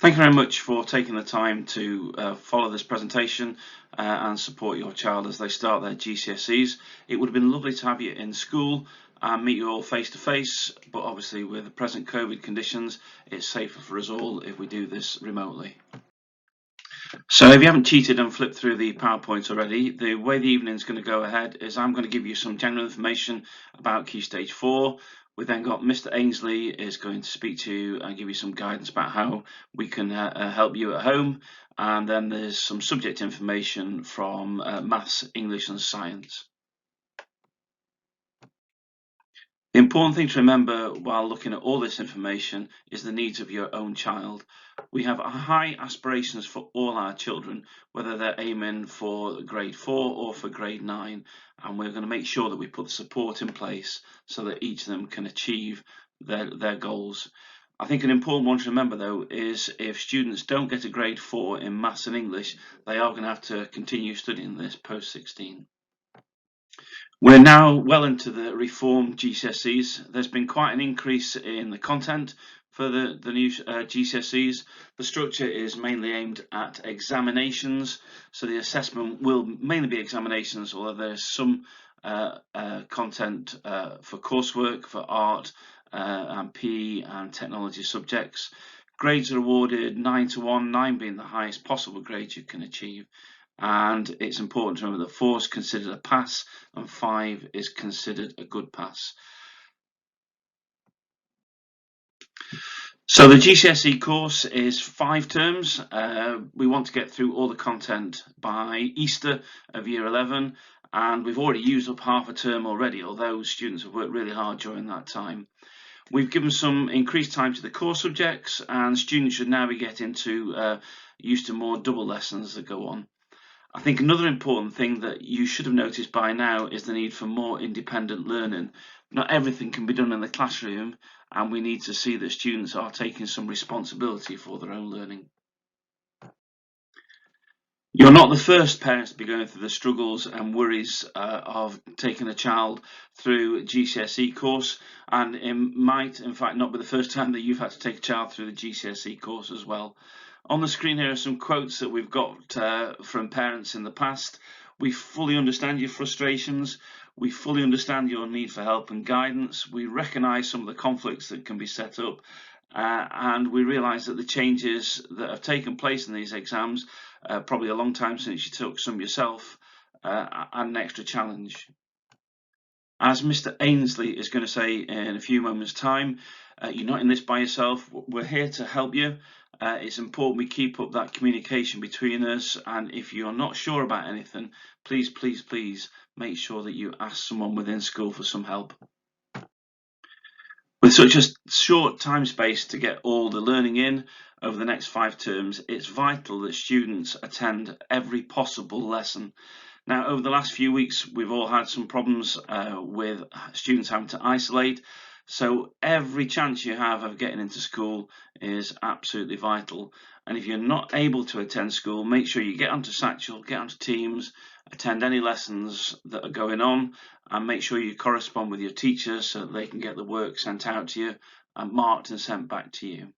Thank you very much for taking the time to follow this presentation and support your child as they start their GCSEs. It would have been lovely to have you in school and meet you all face to face, but obviously with the present COVID conditions, it's safer for us all if we do this remotely. So if you haven't cheated and flipped through the PowerPoint already, the way the evening is going to go ahead is I'm going to give you some general information about Key Stage 4. We've then got Mr Ainsley is going to speak to you and give you some guidance about how we can help you at home. And then there's some subject information from Maths, English and Science. The important thing to remember while looking at all this information is the needs of your own child. We have high aspirations for all our children, whether they're aiming for grade 4 or for grade 9, and we're going to make sure that we put the support in place so that each of them can achieve their goals. I think an important one to remember though is if students don't get a grade 4 in Maths and English, they are going to have to continue studying this post 16. We're now well into the reformed GCSEs. There's been quite an increase in the content for the new GCSEs. The structure is mainly aimed at examinations, so the assessment will mainly be examinations, although there's some content for coursework, for art and PE and technology subjects. Grades are awarded 9 to 1, 9 being the highest possible grade you can achieve. And it's important to remember that 4 is considered a pass and 5 is considered a good pass. So the GCSE course is 5 terms. We want to get through all the content by Easter of year 11, and we've already used up half a term already, although students have worked really hard during that time. We've given some increased time to the core subjects, and students should now be getting used to more double lessons that go on. I think another important thing that you should have noticed by now is the need for more independent learning. Not everything can be done in the classroom, and we need to see that students are taking some responsibility for their own learning. You're not the first parents to be going through the struggles and worries of taking a child through a GCSE course, and it might in fact not be the first time that you've had to take a child through the GCSE course as well. On the screen here are some quotes that we've got from parents in the past. We fully understand your frustrations. We fully understand your need for help and guidance. We recognise some of the conflicts that can be set up. And we realise that the changes that have taken place in these exams, probably a long time since you took some yourself, are an extra challenge. As Mr Ainsley is going to say in a few moments' time, you're not in this by yourself. We're here to help you. It's important we keep up that communication between us, and if you're not sure about anything, please make sure that you ask someone within school for some help. With such a short time space to get all the learning in over the next 5 terms, it's vital that students attend every possible lesson. Now, over the last few weeks, we've all had some problems with students having to isolate. So every chance you have of getting into school is absolutely vital. And if you're not able to attend school, make sure you get onto Satchel, get onto Teams, attend any lessons that are going on, and make sure you correspond with your teachers so that they can get the work sent out to you and marked and sent back to you.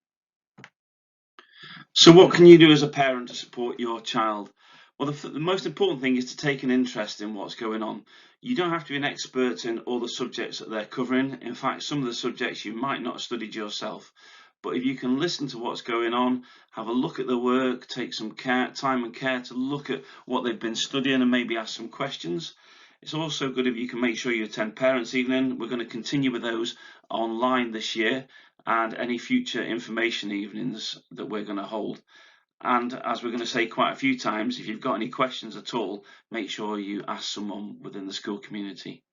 So what can you do as a parent to support your child? Well, the most important thing is to take an interest in what's going on. You don't have to be an expert in all the subjects that they're covering. In fact, some of the subjects you might not have studied yourself. But if you can listen to what's going on, have a look at the work, take some time and care to look at what they've been studying and maybe ask some questions. It's also good if you can make sure you attend Parents' Evening. We're going to continue with those online this year, and any future information evenings that we're going to hold. And as we're going to say quite a few times, if you've got any questions at all, make sure you ask someone within the school community.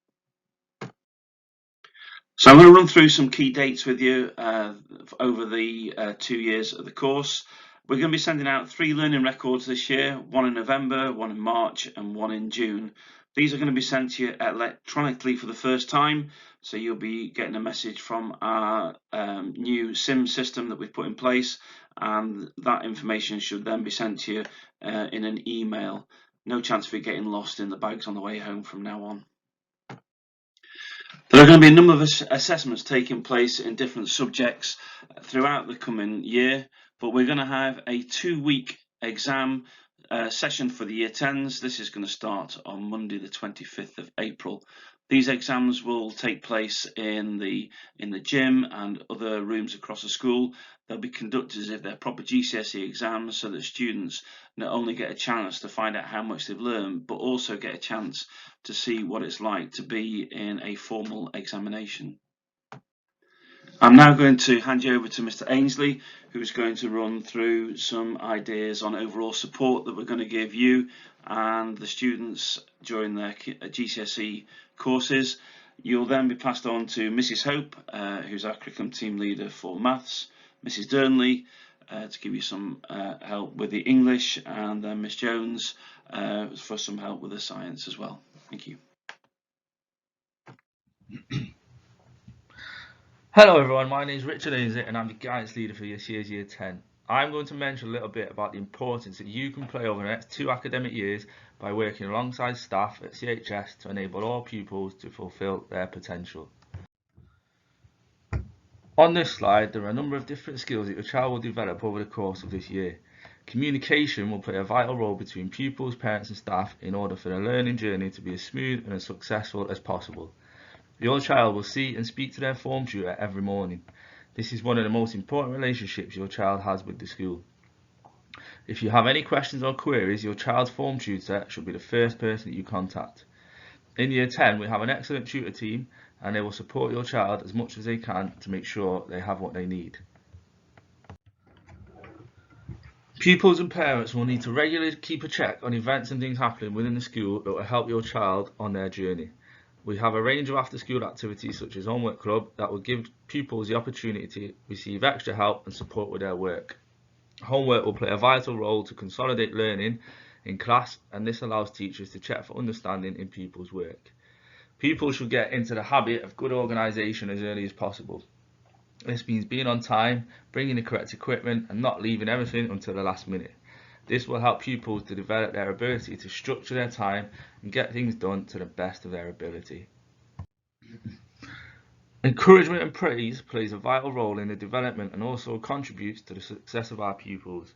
So I'm going to run through some key dates with you over the 2 years of the course. We're going to be sending out 3 learning records this year, one in November, one in March and one in June. These are going to be sent to you electronically for the first time, so you'll be getting a message from our new SIM system that we've put in place, and that information should then be sent to you in an email. No chance of it getting lost in the bags on the way home from now on. There are going to be a number of assessments taking place in different subjects throughout the coming year, but we're going to have a 2-week exam session for the Year 10s. This is going to start on Monday the 25th of April. These exams will take place in the gym and other rooms across the school. They'll be conducted as if they're proper GCSE exams, so that students not only get a chance to find out how much they've learned, but also get a chance to see what it's like to be in a formal examination. I'm now going to hand you over to Mr Ainsley, who's going to run through some ideas on overall support that we're going to give you and the students during their GCSE courses. You'll then be passed on to Mrs Hope, who's our curriculum team leader for maths, Mrs Durnley, to give you some help with the English, and then Miss Jones for some help with the science as well. Thank you. Hello everyone, my name is Mr Ainsley and I'm the guidance leader for this year's Year 10. I'm going to mention a little bit about the importance that you can play over the next 2 academic years by working alongside staff at CHS to enable all pupils to fulfil their potential. On this slide, there are a number of different skills that your child will develop over the course of this year. Communication will play a vital role between pupils, parents and staff in order for their learning journey to be as smooth and as successful as possible. Your child will see and speak to their form tutor every morning. This is one of the most important relationships your child has with the school. If you have any questions or queries, your child's form tutor should be the first person that you contact. In Year 10, we have an excellent tutor team and they will support your child as much as they can to make sure they have what they need. Pupils and parents will need to regularly keep a check on events and things happening within the school that will help your child on their journey. We have a range of after-school activities such as Homework Club that will give pupils the opportunity to receive extra help and support with their work. Homework will play a vital role to consolidate learning in class, and this allows teachers to check for understanding in pupils' work. Pupils should get into the habit of good organisation as early as possible. This means being on time, bringing the correct equipment and not leaving everything until the last minute. This will help pupils to develop their ability to structure their time and get things done to the best of their ability. Encouragement and praise plays a vital role in the development and also contributes to the success of our pupils.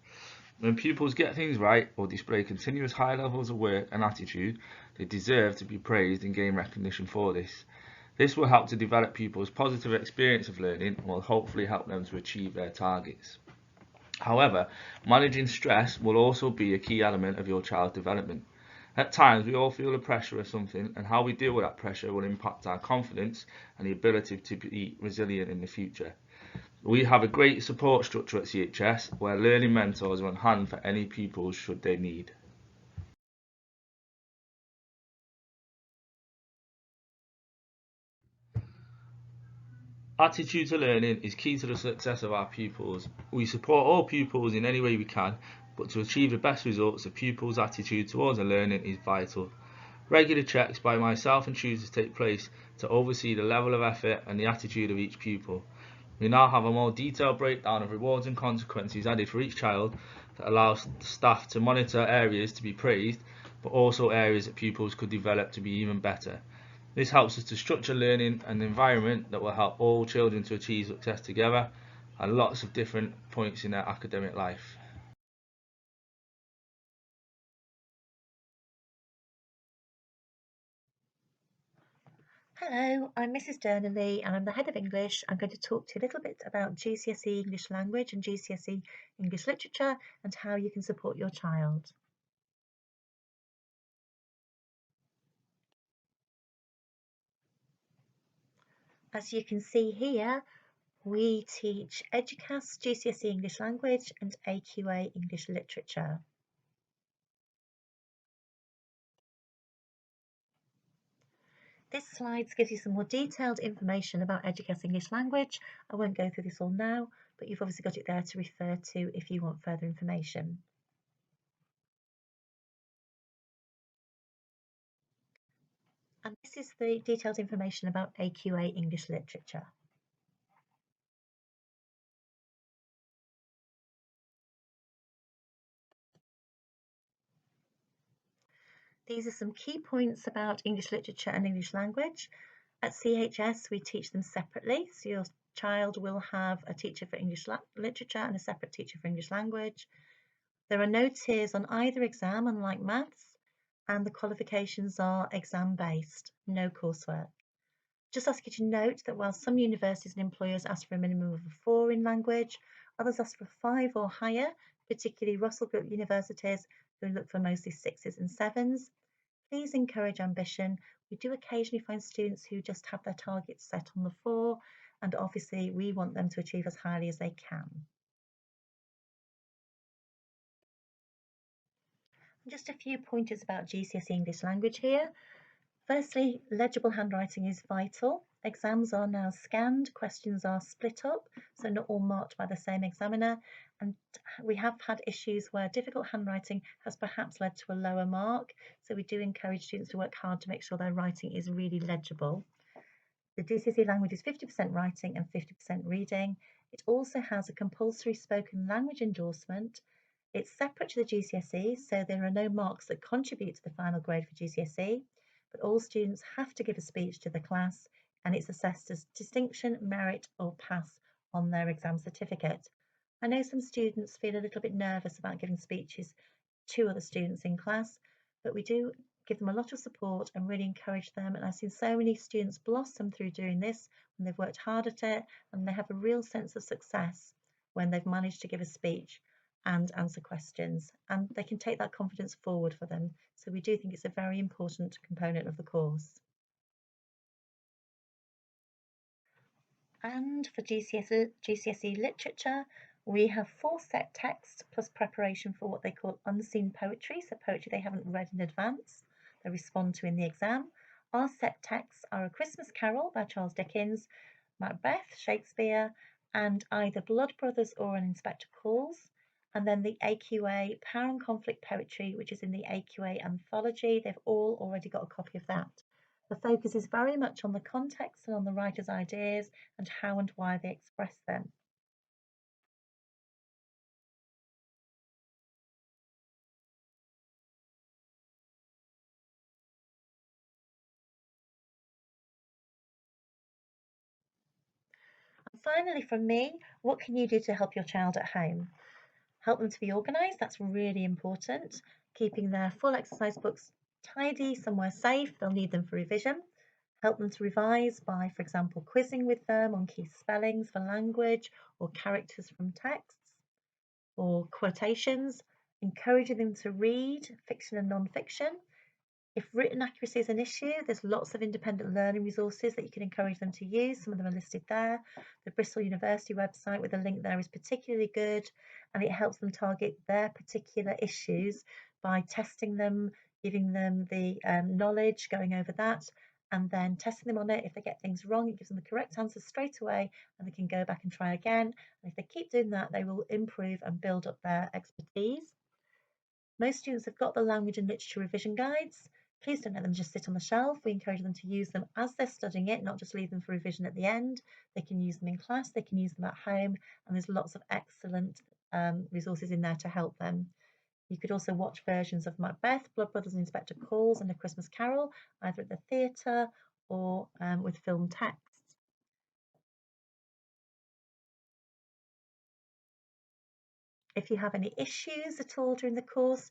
When pupils get things right or display continuous high levels of work and attitude, they deserve to be praised and gain recognition for this. This will help to develop pupils' positive experience of learning and will hopefully help them to achieve their targets. However, managing stress will also be a key element of your child's development. At times, we all feel the pressure of something, and how we deal with that pressure will impact our confidence and the ability to be resilient in the future. We have a great support structure at CHS where learning mentors are on hand for any pupils should they need. Attitude to learning is key to the success of our pupils. We support all pupils in any way we can, but to achieve the best results, a pupil's attitude towards learning is vital. Regular checks by myself and tutors take place to oversee the level of effort and the attitude of each pupil. We now have a more detailed breakdown of rewards and consequences added for each child that allows staff to monitor areas to be praised, but also areas that pupils could develop to be even better. This helps us to structure learning and an environment that will help all children to achieve success together at lots of different points in their academic life. Hello, I'm Mrs Durnley and I'm the Head of English. I'm going to talk to you a little bit about GCSE English Language and GCSE English Literature and how you can support your child. As you can see here, we teach EDUCAS GCSE English Language and AQA English Literature. This slide gives you some more detailed information about EDUCAS English Language. I won't go through this all now, but you've obviously got it there to refer to if you want further information. And this is the detailed information about AQA English Literature. These are some key points about English literature and English language. At CHS, we teach them separately, so your child will have a teacher for English literature and a separate teacher for English language. There are no tiers on either exam, unlike maths, and the qualifications are exam-based, no coursework. Just ask you to note that while some universities and employers ask for a minimum of a 4 in language, others ask for 5 or higher, particularly Russell Group universities who look for mostly 6s and 7s. Please encourage ambition. We do occasionally find students who just have their targets set on the 4, and obviously we want them to achieve as highly as they can. Just a few pointers about GCSE English language here. Firstly, legible handwriting is vital. Exams are now scanned, questions are split up, so not all marked by the same examiner, and we have had issues where difficult handwriting has perhaps led to a lower mark, so we do encourage students to work hard to make sure their writing is really legible. The GCSE language is 50% writing and 50% reading. It also has a compulsory spoken language endorsement. It's separate to the GCSE, so there are no marks that contribute to the final grade for GCSE, but all students have to give a speech to the class, and it's assessed as distinction, merit, or pass on their exam certificate. I know some students feel a little bit nervous about giving speeches to other students in class, but we do give them a lot of support and really encourage them. And I've seen so many students blossom through doing this when they've worked hard at it, and they have a real sense of success when they've managed to give a speech and answer questions, and they can take that confidence forward for them. So we do think it's a very important component of the course. And for GCSE literature, we have 4 set texts plus preparation for what they call unseen poetry, so poetry they haven't read in advance, they respond to in the exam. Our set texts are A Christmas Carol by Charles Dickens, Macbeth, Shakespeare, and either Blood Brothers or An Inspector Calls. And then the AQA Power and Conflict Poetry, which is in the AQA Anthology. They've all already got a copy of that. The focus is very much on the context and on the writer's ideas and how and why they express them. And finally, from me, what can you do to help your child at home? Help them to be organised, that's really important. Keeping their full exercise books tidy, somewhere safe, they'll need them for revision. Help them to revise by, for example, quizzing with them on key spellings for language or characters from texts or quotations. Encouraging them to read fiction and non-fiction. If written accuracy is an issue, there's lots of independent learning resources that you can encourage them to use. Some of them are listed there. The Bristol University website with a link there is particularly good, and it helps them target their particular issues by testing them, giving them the knowledge, going over that, and then testing them on it. If they get things wrong, it gives them the correct answers straight away, and they can go back and try again. And if they keep doing that, they will improve and build up their expertise. Most students have got the language and literature revision guides. Please don't let them just sit on the shelf. We encourage them to use them as they're studying it, not just leave them for revision at the end. They can use them in class, they can use them at home, and there's lots of excellent resources in there to help them. You could also watch versions of Macbeth, Blood Brothers and Inspector Calls, and A Christmas Carol, either at the theatre or with film text. If you have any issues at all during the course,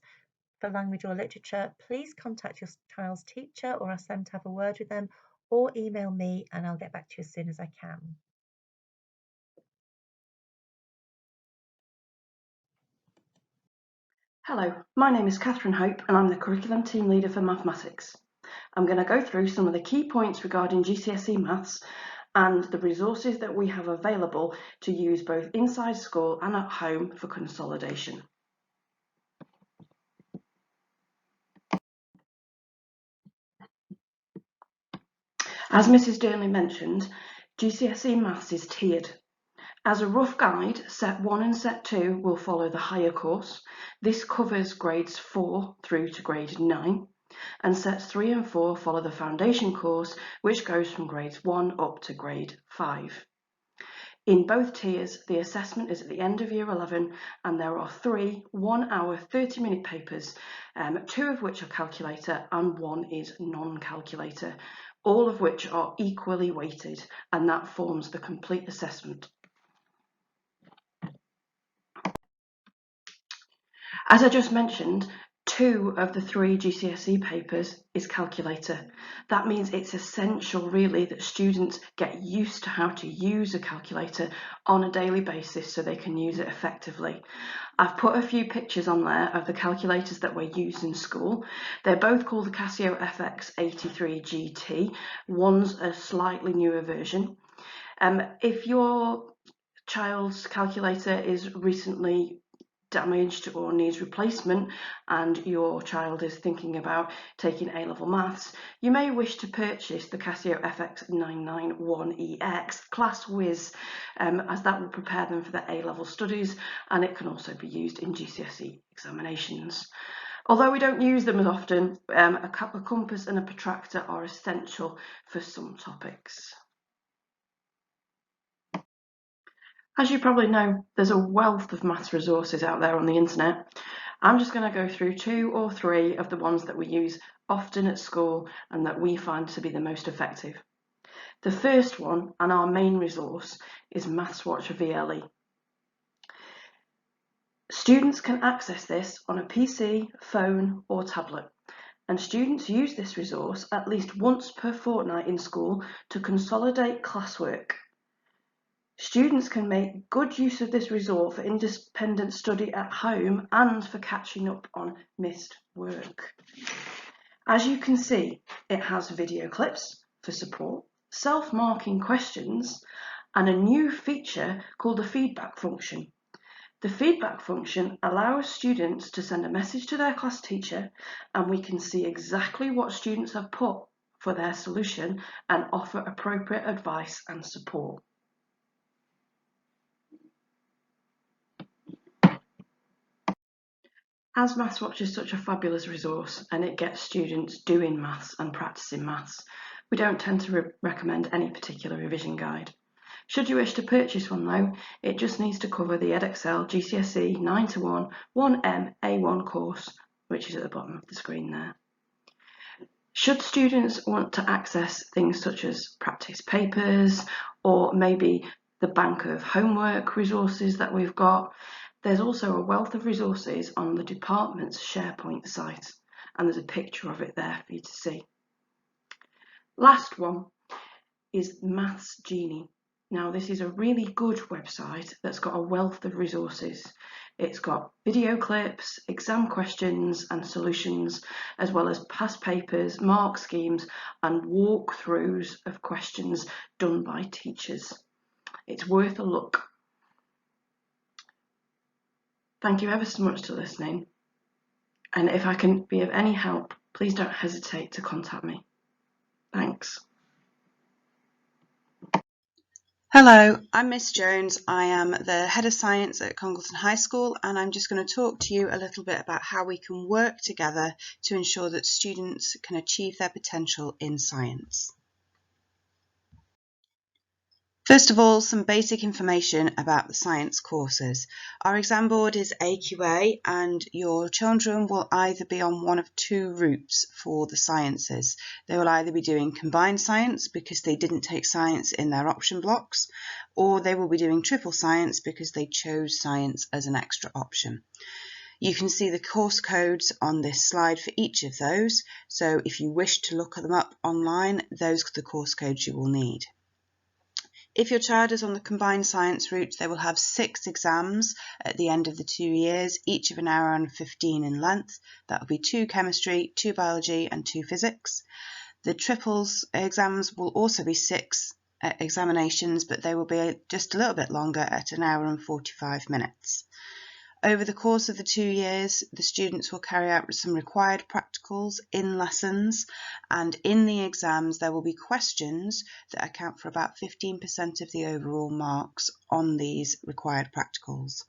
for language or literature, please contact your child's teacher or ask them to have a word with them, or email me and I'll get back to you as soon as I can. Hello, my name is Catherine Hope and I'm the Curriculum Team Leader for Mathematics. I'm going to go through some of the key points regarding GCSE Maths and the resources that we have available to use both inside school and at home for consolidation. As Mrs Dearnley mentioned, GCSE Maths is tiered. As a rough guide, Set 1 and Set 2 will follow the higher course. This covers grades 4 through to grade 9, and Sets 3 and 4 follow the foundation course, which goes from grades 1 up to grade 5. In both tiers, the assessment is at the end of Year 11, and there are 3 1-hour 30-minute papers, 2 of which are calculator and 1 is non-calculator. all of which are equally weighted, and that forms the complete assessment. As I just mentioned, 2 of the 3 GCSE papers is calculator. That means it's essential really that students get used to how to use a calculator on a daily basis so they can use it effectively. I've put a few pictures on there of the calculators that we're used in school. They're both called the Casio FX83 GT. One's a slightly newer version. If your child's calculator is recently damaged or needs replacement and your child is thinking about taking A-level maths, you may wish to purchase the Casio FX991EX Class Whiz, as that will prepare them for their A-level studies, and it can also be used in GCSE examinations. Although we don't use them as often, a compass and a protractor are essential for some topics. As you probably know, there's a wealth of maths resources out there on the internet. I'm just going to go through 2 or 3 of the ones that we use often at school and that we find to be the most effective. The first one, and our main resource, is MathsWatch VLE. Students can access this on a PC, phone or tablet, and students use this resource at least once per fortnight in school to consolidate classwork. Students can make good use of this resource for independent study at home and for catching up on missed work. As you can see, it has video clips for support, self-marking questions, and a new feature called the feedback function. The feedback function allows students to send a message to their class teacher, and we can see exactly what students have put for their solution and offer appropriate advice and support. As MathsWatch is such a fabulous resource and it gets students doing maths and practicing maths, we don't tend to recommend any particular revision guide. Should you wish to purchase one though, it just needs to cover the Edexcel GCSE 9-1 1M A1 course, which is at the bottom of the screen there. Should students want to access things such as practice papers or maybe the bank of homework resources that we've got, there's also a wealth of resources on the department's SharePoint site, and there's a picture of it there for you to see. Last one is Maths Genie. Now this is a really good website that's got a wealth of resources. It's got video clips, exam questions and solutions, as well as past papers, mark schemes and walkthroughs of questions done by teachers. It's worth a look. Thank you ever so much for listening, and if I can be of any help, please don't hesitate to contact me. Thanks. Hello, I'm Miss Jones. I am the Head of Science at Congleton High School, and I'm just going to talk to you a little bit about how we can work together to ensure that students can achieve their potential in science. First of all, some basic information about the science courses. Our exam board is AQA, and your children will either be on one of 2 routes for the sciences. They will either be doing combined science because they didn't take science in their option blocks, or they will be doing triple science because they chose science as an extra option. You can see the course codes on this slide for each of those, so if you wish to look them up online, those are the course codes you will need. If your child is on the combined science route, they will have 6 exams at the end of the 2 years, each of an hour and 15 in length. That will be 2 chemistry, 2 biology and 2 physics. The triples exams will also be 6 examinations, but they will be just a little bit longer at an hour and 45 minutes. Over the course of the 2 years, the students will carry out some required practicals in lessons, and in the exams there will be questions that account for about 15% of the overall marks on these required practicals.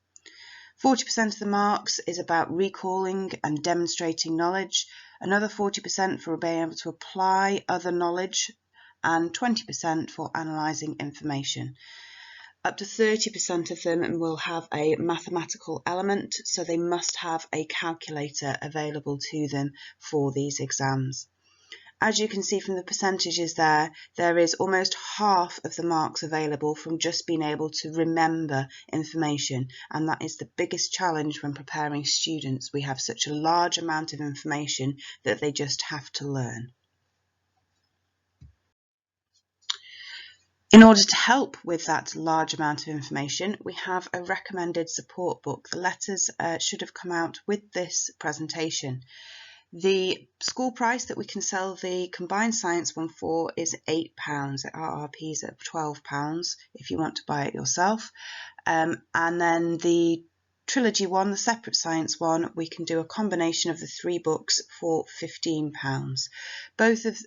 40% of the marks is about recalling and demonstrating knowledge, another 40% for being able to apply other knowledge, and 20% for analysing information. Up to 30% of them will have a mathematical element, so they must have a calculator available to them for these exams. As you can see from the percentages there, there is almost half of the marks available from just being able to remember information, and that is the biggest challenge when preparing students. We have such a large amount of information that they just have to learn. In order to help with that large amount of information, we have a recommended support book. The letters should have come out with this presentation. The school price that we can sell the combined science one for is £8. At RRP's at £12 if you want to buy it yourself. And then the trilogy one, the separate science one, we can do a combination of the 3 books for £15.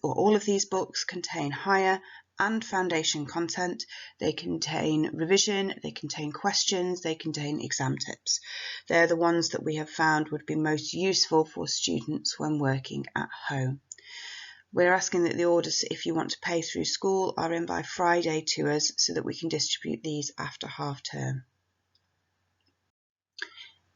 All of these books contain higher and foundation content. They contain revision, they contain questions, they contain exam tips. They're the ones that we have found would be most useful for students when working at home. We're asking that the orders, if you want to pay through school, are in by Friday to us so that we can distribute these after half term.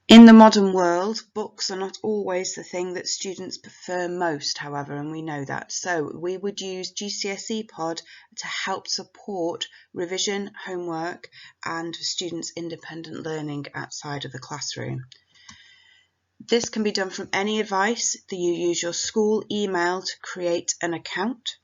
In the modern world, books are not always the thing that students prefer most, however, and we know that. So we would use GCSE Pod to help support revision, homework, and students' independent learning outside of the classroom. This can be done from any device that you use your school email to create an account.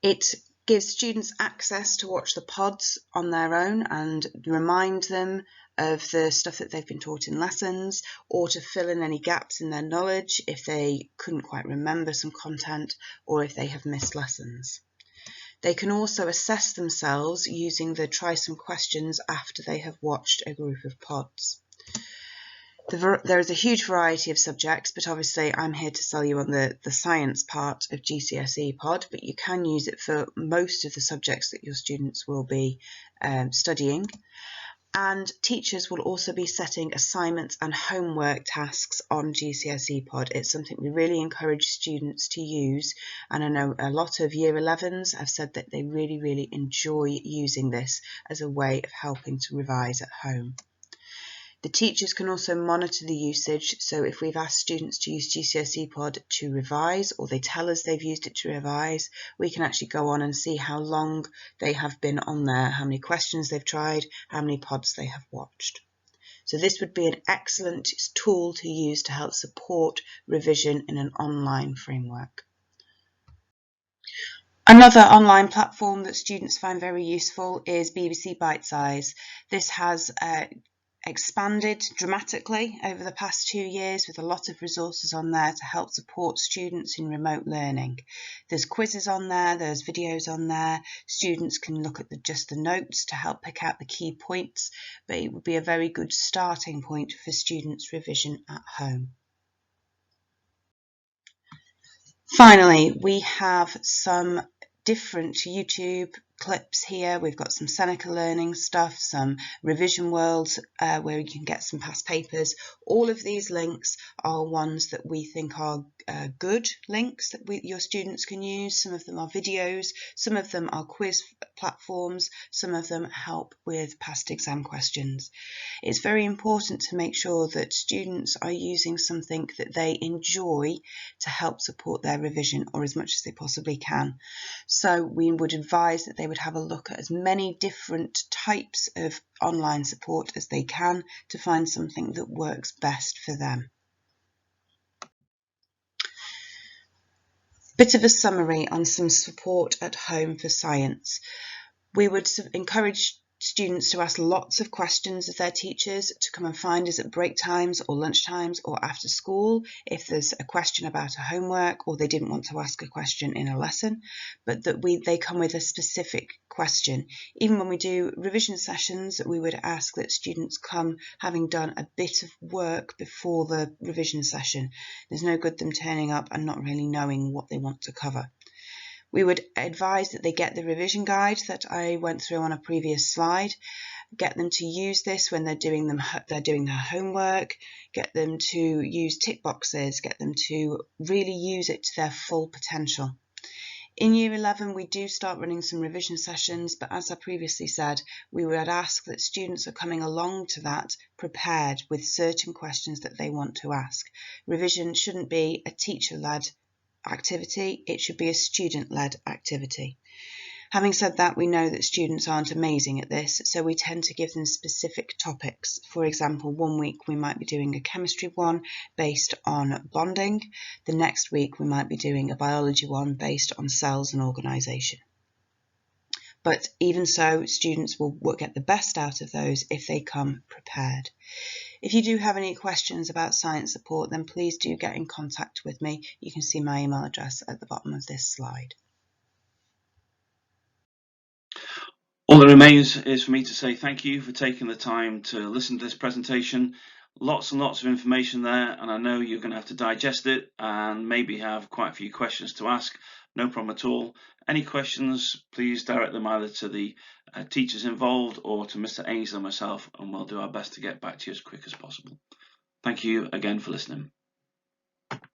It gives students access to watch the pods on their own and remind them of the stuff that they've been taught in lessons, or to fill in any gaps in their knowledge if they couldn't quite remember some content or if they have missed lessons. They can also assess themselves using the try some questions after they have watched a group of pods. There is a huge variety of subjects, but obviously I'm here to sell you on the science part of GCSE Pod, but you can use it for most of the subjects that your students will be studying. And teachers will also be setting assignments and homework tasks on GCSE Pod. It's something we really encourage students to use, and I know a lot of Year 11s have said that they really enjoy using this as a way of helping to revise at home. The teachers can also monitor the usage, so if we've asked students to use GCSE Pod to revise, or they tell us they've used it to revise, we can actually go on and see how long they have been on there, how many questions they've tried, how many pods they have watched. So this would be an excellent tool to use to help support revision in an online framework. Another online platform that students find very useful is BBC Bitesize. This has expanded dramatically over the past 2 years with a lot of resources on there to help support students in remote learning. There's quizzes on there, there's videos on there, students can look at just the notes to help pick out the key points, but it would be a very good starting point for students' revision at home. Finally, we have some different YouTube clips here. We've got some Seneca learning stuff, some revision worlds where you can get some past papers. All of these links are ones that we think are good links that your students can use. Some of them are videos, some of them are quiz platforms, some of them help with past exam questions. It's very important to make sure that students are using something that they enjoy to help support their revision, or as much as they possibly can. So we would advise that they would have a look at as many different types of online support as they can to find something that works best for them. Bit of a summary on some support at home for science. We would encourage students to ask lots of questions of their teachers, to come and find us at break times or lunch times or after school if there's a question about a homework or they didn't want to ask a question in a lesson, but that they come with a specific question. Even when we do revision sessions, we would ask that students come having done a bit of work before the revision session. There's no good them turning up and not really knowing what they want to cover. We would advise that they get the revision guide that I went through on a previous slide, get them to use this when they're doing their homework, get them to use tick boxes, get them to really use it to their full potential. In Year 11, we do start running some revision sessions, but as I previously said, we would ask that students are coming along to that prepared with certain questions that they want to ask. Revision shouldn't be a teacher-led activity, it should be a student-led activity. Having said that, we know that students aren't amazing at this, so we tend to give them specific topics. For example, one week we might be doing a chemistry one based on bonding. The next week we might be doing a biology one based on cells and organisation. But even so, students will get the best out of those if they come prepared. If you do have any questions about science support, then please do get in contact with me. You can see my email address at the bottom of this slide. All that remains is for me to say thank you for taking the time to listen to this presentation. Lots and lots of information there, and I know you're going to have to digest it and maybe have quite a few questions to ask. No problem at all. Any questions, please direct them either to the teachers involved or to Mr Ainsley and myself, and we'll do our best to get back to you as quick as possible. Thank you again for listening.